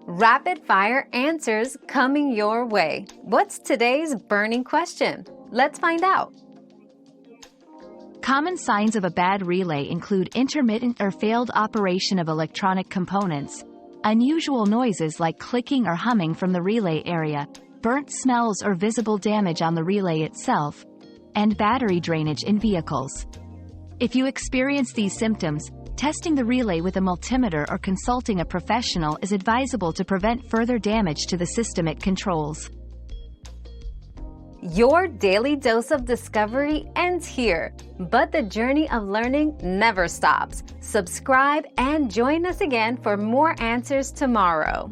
Rapid fire answers coming your way. What's today's burning question? Let's find out. Common signs of a bad relay include intermittent or failed operation of electronic components, unusual noises like clicking or humming from the relay area, burnt smells or visible damage on the relay itself, and battery drainage in vehicles. If you experience these symptoms, testing the relay with a multimeter or consulting a professional is advisable to prevent further damage to the system it controls. Your daily dose of discovery ends here, but the journey of learning never stops. Subscribe and join us again for more answers tomorrow.